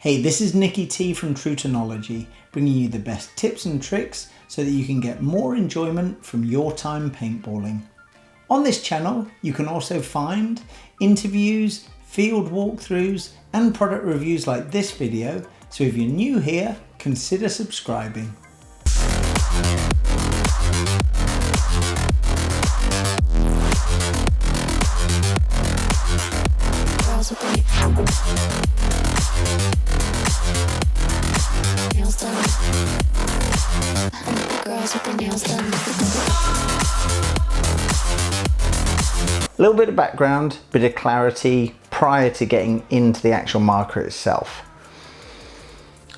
Hey, this is Nicky T from Freeflow Technology, bringing you the best tips and tricks so that you can get more enjoyment from your time paintballing. On this channel, you can also find interviews, field walkthroughs, and product reviews like this video, so if you're new here, consider subscribing. A little bit of background, bit of clarity prior to getting into the actual marker itself.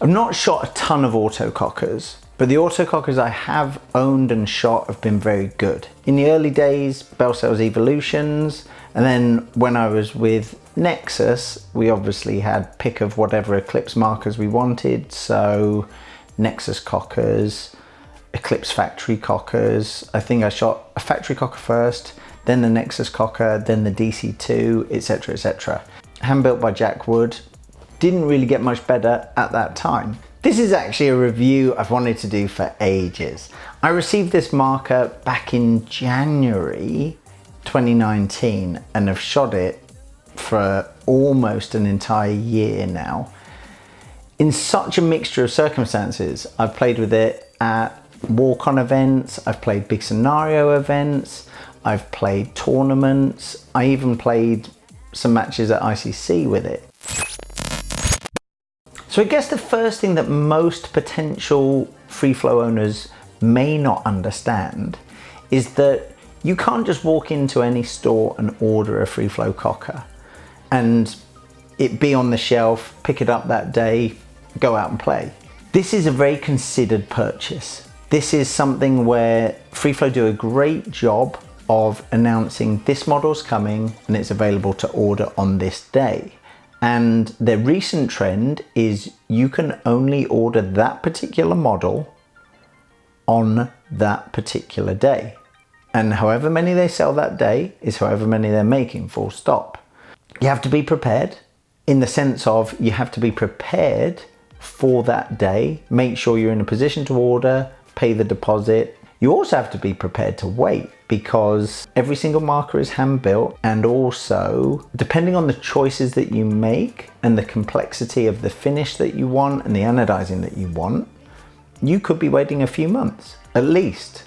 I've not shot a ton of autocockers, but the autocockers I have owned and shot have been very good. In the early days, Bell Cells Evolutions, and then when I was with Nexus, we obviously had pick of whatever Eclipse markers we wanted, so Nexus cockers, Eclipse factory cockers. I think I shot a factory cocker first, then the Nexus cocker, then the DC2, etc, etc. Hand built by Jack Wood. Didn't really get much better at that time. This is actually a review I've wanted to do for ages. I received this marker back in January 2019 and have shot it for almost an entire year now. In such a mixture of circumstances. I've played with it at walk-on events, I've played big scenario events, I've played tournaments, I even played some matches at ICC with it. So I guess the first thing that most potential Freeflow owners may not understand is that you can't just walk into any store and order a Freeflow cocker and it be on the shelf, pick it up that day, go out and play. This is a very considered purchase. This is something where Freeflow do a great job of announcing this model's coming and it's available to order on this day. And their recent trend is you can only order that particular model on that particular day. And however many they sell that day is however many they're making, full stop. You have to be prepared in the sense of you have to be prepared for that day. Make sure you're in a position to order, pay the deposit. You also have to be prepared to wait because every single marker is hand built, and also depending on the choices that you make and the complexity of the finish that you want and the anodizing that you want, you could be waiting a few months at least.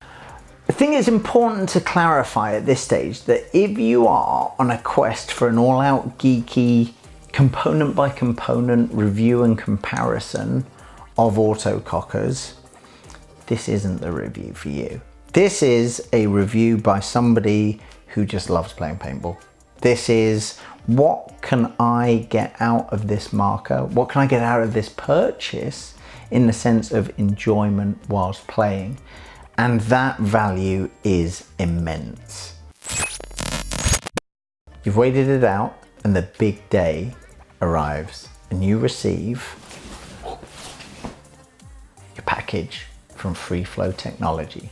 I think it's important to clarify at this stage that if you are on a quest for an all-out geeky component by component review and comparison of autocockers, this isn't the review for you. This is a review by somebody who just loves playing paintball. This is what can I get out of this marker? What can I get out of this purchase in the sense of enjoyment whilst playing? And that value is immense. You've waited it out and the big day arrives and you receive your package from Freeflow Technology.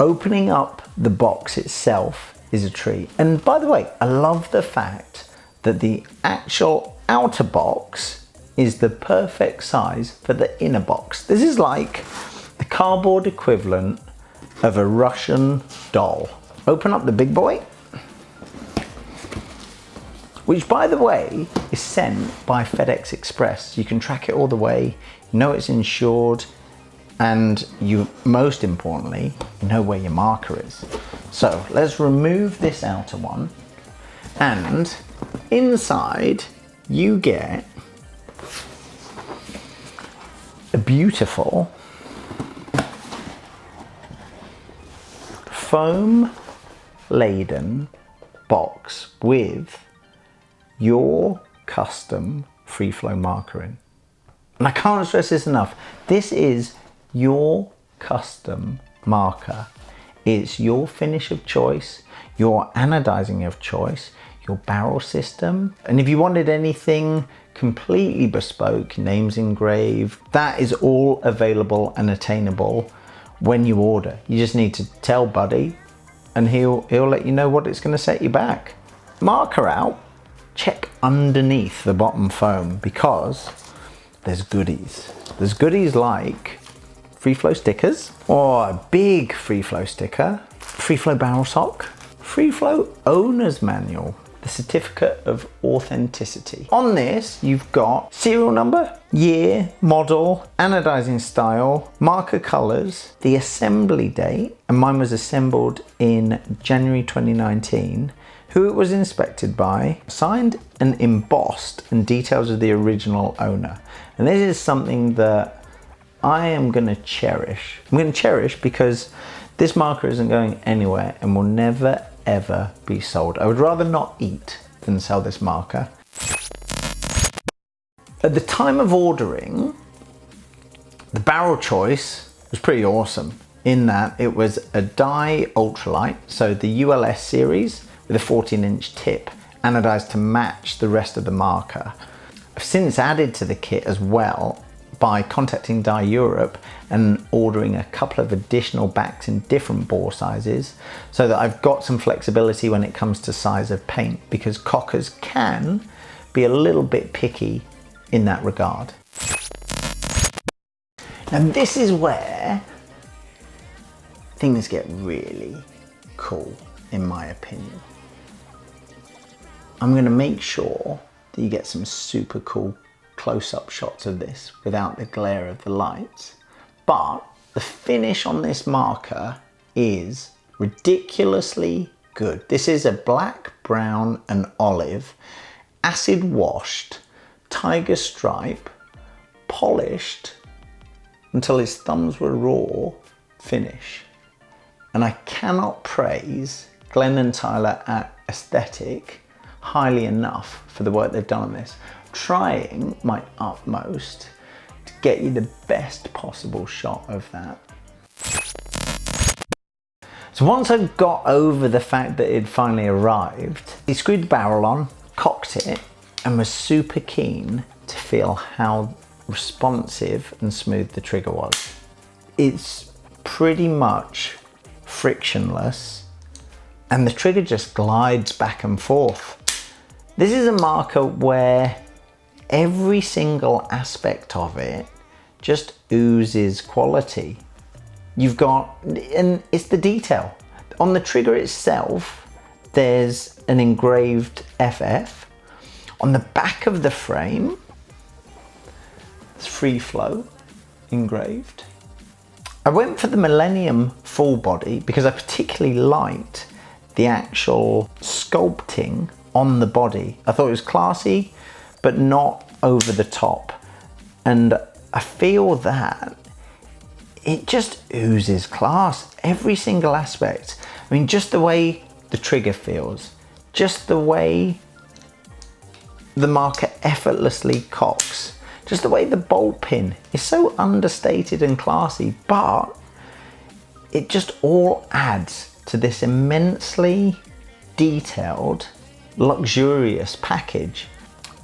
Opening up the box itself is a treat. And by the way, I love the fact that the actual outer box is the perfect size for the inner box. This is like the cardboard equivalent of a Russian doll. Open up the big boy, which by the way is sent by FedEx Express. You can track it all the way, you know it's insured, and you, most importantly, know where your marker is. So let's remove this outer one, and inside you get a beautiful foam laden box with your custom Freeflow marker in. And I can't stress this enough. This is your custom marker. It's your finish of choice, your anodizing of choice, your barrel system. And if you wanted anything completely bespoke, names engraved, that is all available and attainable when you order. You just need to tell Buddy and he'll let you know what it's going to set you back. Marker out, check underneath the bottom foam because there's goodies. There's goodies like Freeflow stickers, or a big Freeflow sticker, Freeflow barrel sock, Freeflow owner's manual, the certificate of authenticity. On this, you've got serial number, year, model, anodizing style, marker colors, the assembly date, and mine was assembled in January 2019, who it was inspected by, signed and embossed, and details of the original owner. And this is something that I am gonna cherish. I'm gonna cherish because this marker isn't going anywhere and will never ever be sold. I would rather not eat than sell this marker. At the time of ordering, the barrel choice was pretty awesome in that it was a dye ultralight, so the ULS series with a 14-inch tip, anodized to match the rest of the marker. I've since added to the kit as well by contacting Dye Europe and ordering a couple of additional backs in different bore sizes so that I've got some flexibility when it comes to size of paint, because cockers can be a little bit picky in that regard. Now this is where things get really cool, in my opinion. I'm going to make sure that you get some super cool close-up shots of this without the glare of the lights, but the finish on this marker is ridiculously good. This is a black, brown and olive, acid washed, tiger stripe, polished until his thumbs were raw finish. And I cannot praise Glenn and Tyler at Aesthetic highly enough for the work they've done on this. Trying my utmost to get you the best possible shot of that. So once I got over the fact that it finally arrived, he screwed the barrel on, cocked it, and was super keen to feel how responsive and smooth the trigger was. It's pretty much frictionless and the trigger just glides back and forth. This is a marker where every single aspect of it just oozes quality. You've got, and it's the detail. On the trigger itself, there's an engraved FF. On the back of the frame, it's Freeflow engraved. I went for the Millennium full body because I particularly liked the actual sculpting on the body. I thought it was classy, but not over the top. And I feel that it just oozes class, every single aspect. I mean, just the way the trigger feels, just the way the marker effortlessly cocks, just the way the bolt pin is so understated and classy, but it just all adds to this immensely detailed, luxurious package.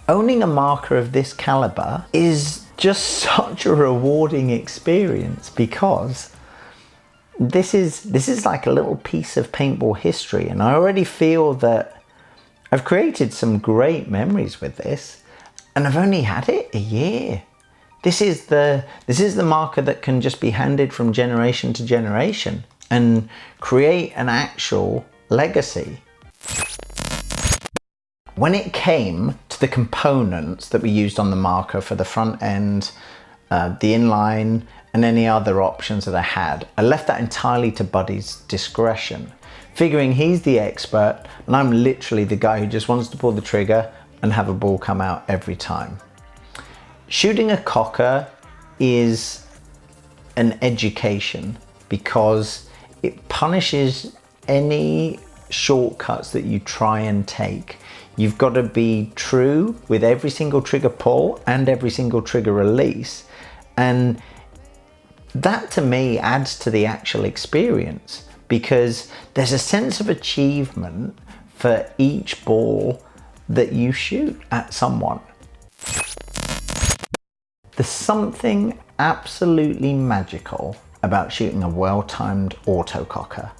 Owning a marker of this caliber is just such a rewarding experience because this is like a little piece of paintball history, and I already feel that I've created some great memories with this, and I've only had it a year. This is the marker that can just be handed from generation to generation and create an actual legacy. When it came to the components that we used on the marker for the front end, the inline, and any other options that I had, I left that entirely to Buddy's discretion, figuring he's the expert and I'm literally the guy who just wants to pull the trigger and have a ball come out every time. Shooting a cocker is an education because it punishes any shortcuts that you try and take. You've got to be true with every single trigger pull and every single trigger release. And that to me adds to the actual experience because there's a sense of achievement for each ball that you shoot at someone. There's something absolutely magical about shooting a well-timed autococker.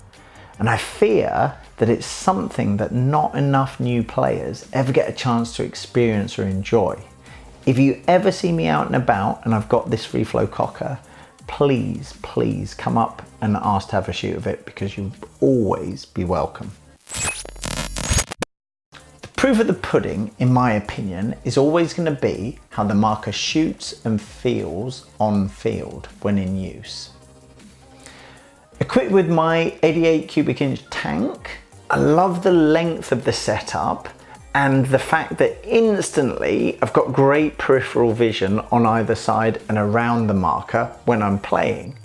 And I fear that it's something that not enough new players ever get a chance to experience or enjoy. If you ever see me out and about and I've got this Freeflow cocker, please, please come up and ask to have a shoot of it, because you'll always be welcome. The proof of the pudding, in my opinion, is always going to be how the marker shoots and feels on field when in use. Equipped with my 88 cubic inch tank, I love the length of the setup and the fact that instantly I've got great peripheral vision on either side and around the marker when I'm playing.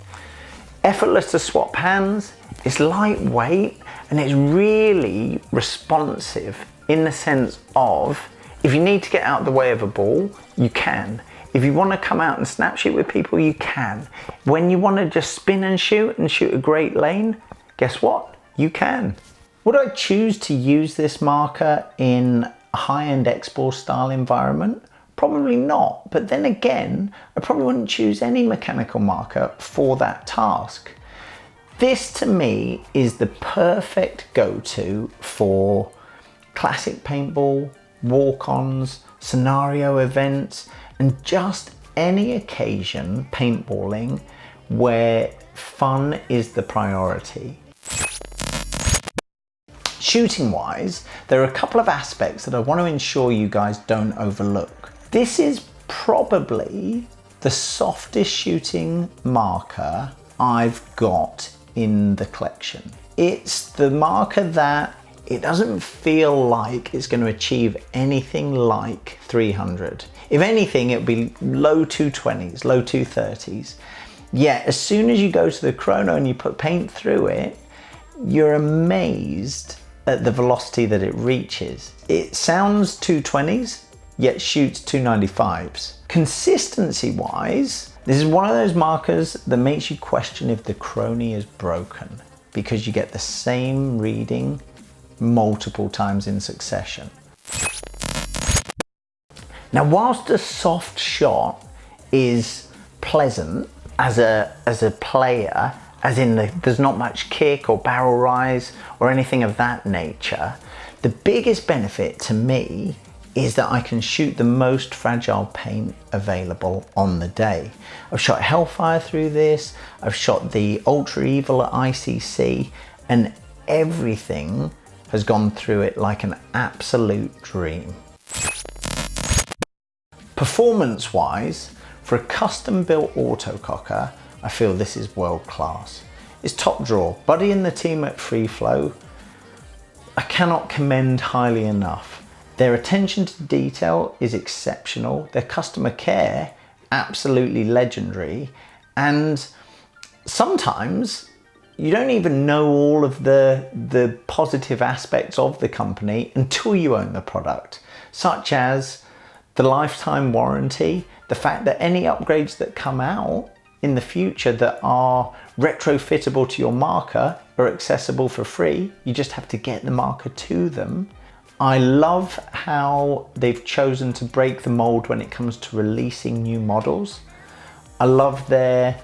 Effortless to swap hands, it's lightweight, and it's really responsive in the sense of, if you need to get out of the way of a ball, you can. If you want to come out and snap shoot with people, you can. When you want to just spin and shoot a great lane, guess what? You can. Would I choose to use this marker in a high-end X-Ball style environment? Probably not, but then again, I probably wouldn't choose any mechanical marker for that task. This to me is the perfect go-to for classic paintball, walk-ons, scenario events, and just any occasion paintballing where fun is the priority. Shooting wise, there are a couple of aspects that I want to ensure you guys don't overlook. This is probably the softest shooting marker I've got in the collection. It's the marker that it doesn't feel like it's going to achieve anything like 300. If anything, it'll be low 220s, low 230s. Yet as soon as you go to the chrono and you put paint through it, you're amazed at the velocity that it reaches. It sounds 220s, yet shoots 295s. Consistency wise, this is one of those markers that makes you question if the chrony is broken, because you get the same reading multiple times in succession. Now, whilst a soft shot is pleasant as a player, as in there's not much kick or barrel rise or anything of that nature, the biggest benefit to me is that I can shoot the most fragile paint available on the day. I've shot Hellfire through this, I've shot the Ultra Evil at ICC, and everything has gone through it like an absolute dream. Performance wise, for a custom built autococker, I feel this is world class. It's top drawer. Buddy and the team at Freeflow, I cannot commend highly enough. Their attention to detail is exceptional. Their customer care, absolutely legendary. And sometimes you don't even know all of the positive aspects of the company until you own the product, such as the lifetime warranty, the fact that any upgrades that come out in the future that are retrofittable to your marker are accessible for free. You just have to get the marker to them. I love how they've chosen to break the mold when it comes to releasing new models. I love their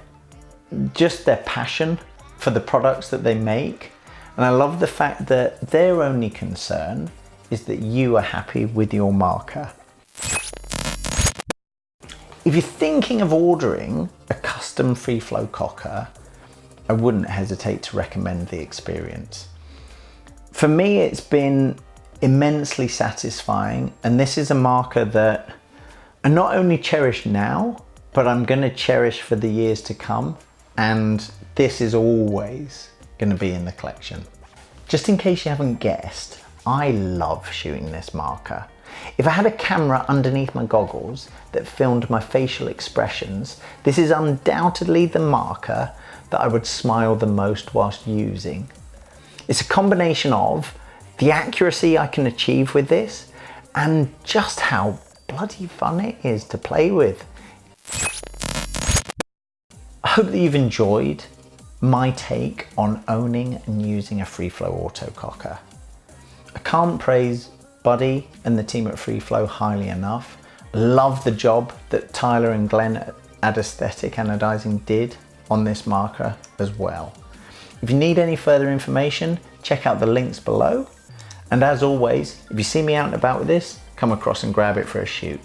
passion for the products that they make. And I love the fact that their only concern is that you are happy with your marker. If you're thinking of ordering a custom Freeflow cocker, I wouldn't hesitate to recommend the experience. For me, it's been immensely satisfying, and this is a marker that I not only cherish now, but I'm going to cherish for the years to come, and this is always going to be in the collection. Just in case you haven't guessed, I love shooting this marker. If I had a camera underneath my goggles that filmed my facial expressions, this is undoubtedly the marker that I would smile the most whilst using. It's a combination of the accuracy I can achieve with this and just how bloody fun it is to play with. I hope that you've enjoyed my take on owning and using a Freeflow autococker. I can't praise Buddy and the team at Freeflow highly enough. Love the job that Tyler and Glenn at Aesthetic Anodizing did on this marker as well. If you need any further information, check out the links below. And as always, if you see me out and about with this, come across and grab it for a shoot.